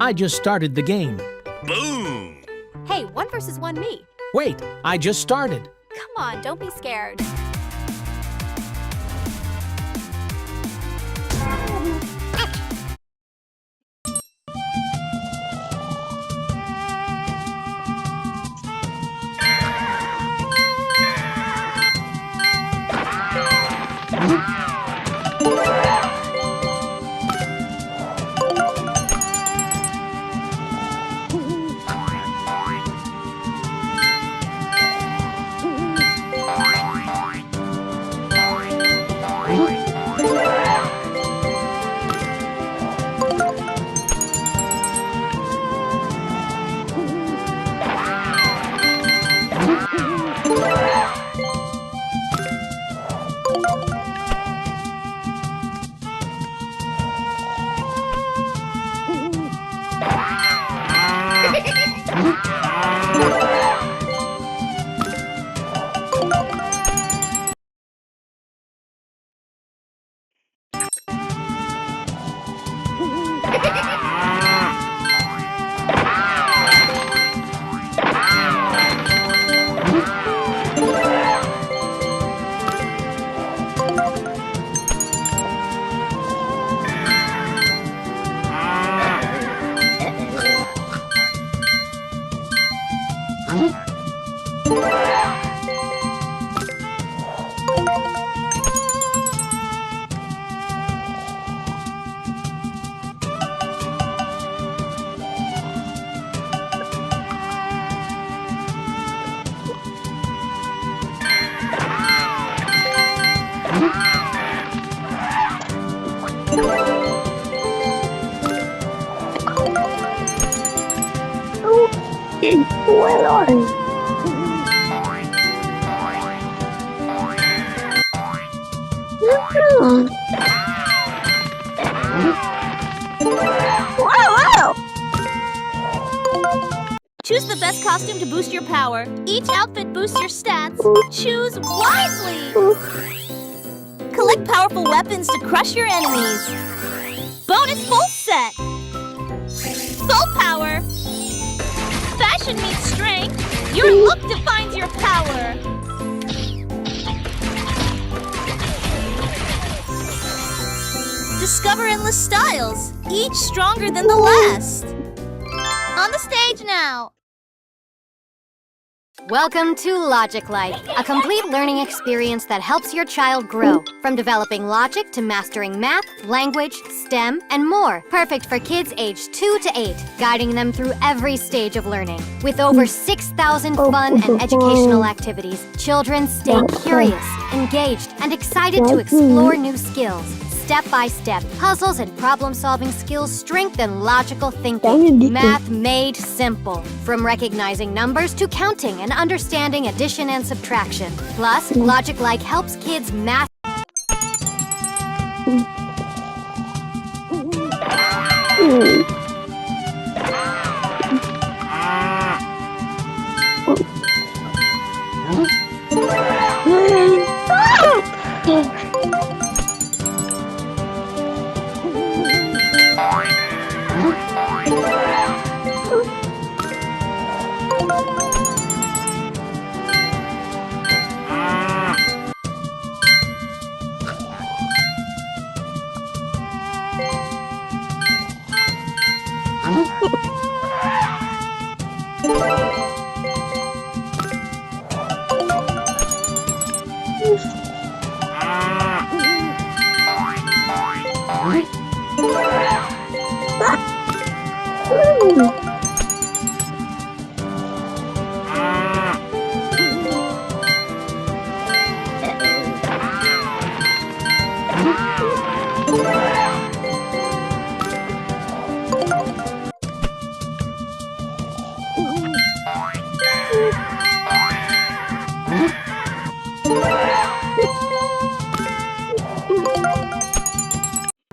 I just started the game. Boom! Hey, 1 versus 1 me. Wait, I just started. Come on, don't be scared. Where are you? Wow! Choose the best costume to boost your power. Each outfit boosts your stats. Choose wisely. Collect powerful weapons to crush your enemies. Bonus full set. Full power. Fashion meets strength. Your look defines your power. Discover endless styles, each stronger than the last. On the stage now. Welcome to Logic Life, a complete learning experience that helps your child grow, from developing logic to mastering math, language, STEM, and more. Perfect for kids aged 2 to 8, guiding them through every stage of learning. With over 6,000 fun and educational activities, children stay curious, engaged, and excited to explore new skills. Step by step, puzzles and problem-solving skills strengthen logical thinking. Math made simple. From recognizing numbers to counting and understanding addition and subtraction. Plus, Logic Like helps kids master.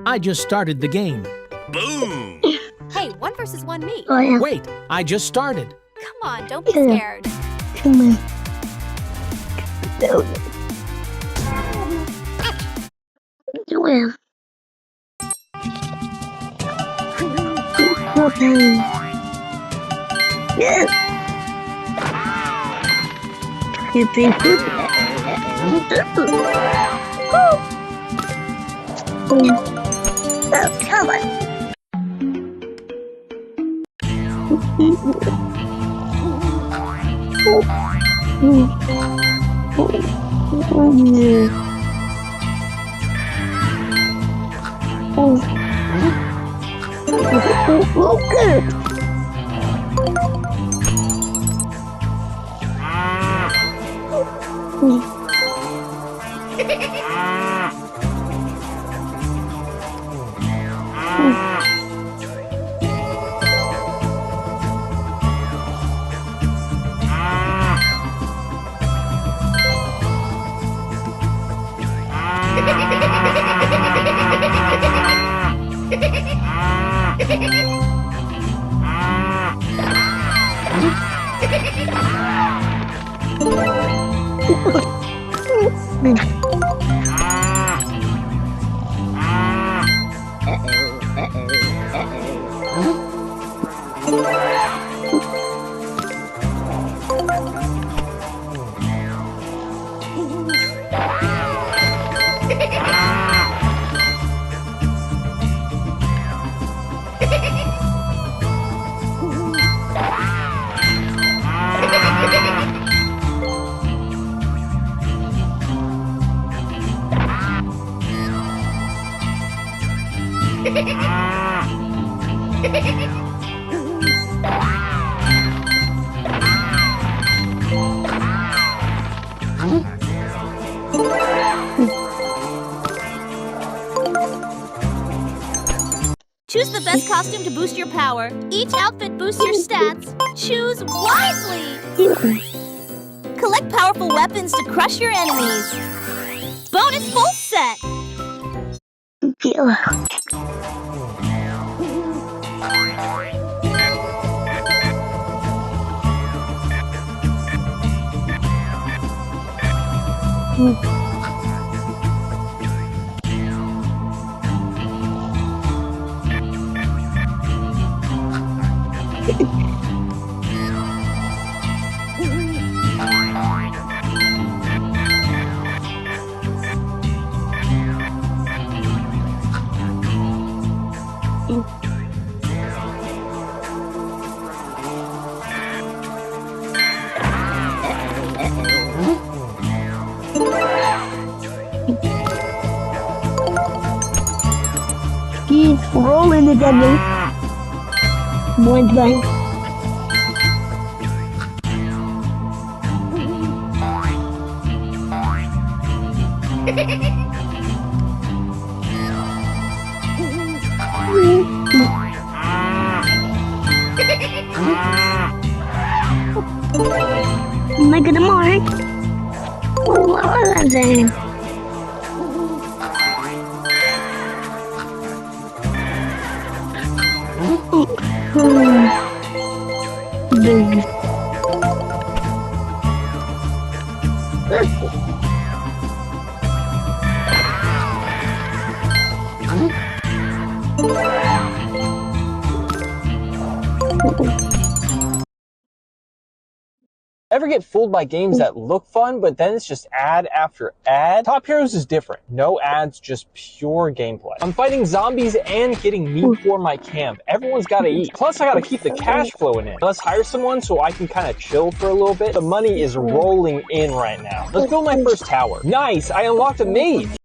I just started the game. Boom! Hey, 1 versus 1 me. Oh, yeah. Wait, I just started. Come on, don't be scared. Come on. Well. Okay. Yes. You think it? Oh, come on. Good. Choose the best costume to boost your power. Each outfit boosts your stats. Choose wisely. Collect powerful weapons to crush your enemies. Bonus full set. He's rolling the devil. One bang. Make it a mark. What was I saying? Big. Ever get fooled by games that look fun, but then it's just ad after ad? Top Heroes is different. No ads, just pure gameplay. I'm fighting zombies and getting meat for my camp. Everyone's gotta eat. Plus, I gotta keep the cash flowing in. Let's hire someone so I can kind of chill for a little bit. The money is rolling in right now. Let's build my first tower. Nice, I unlocked a maze.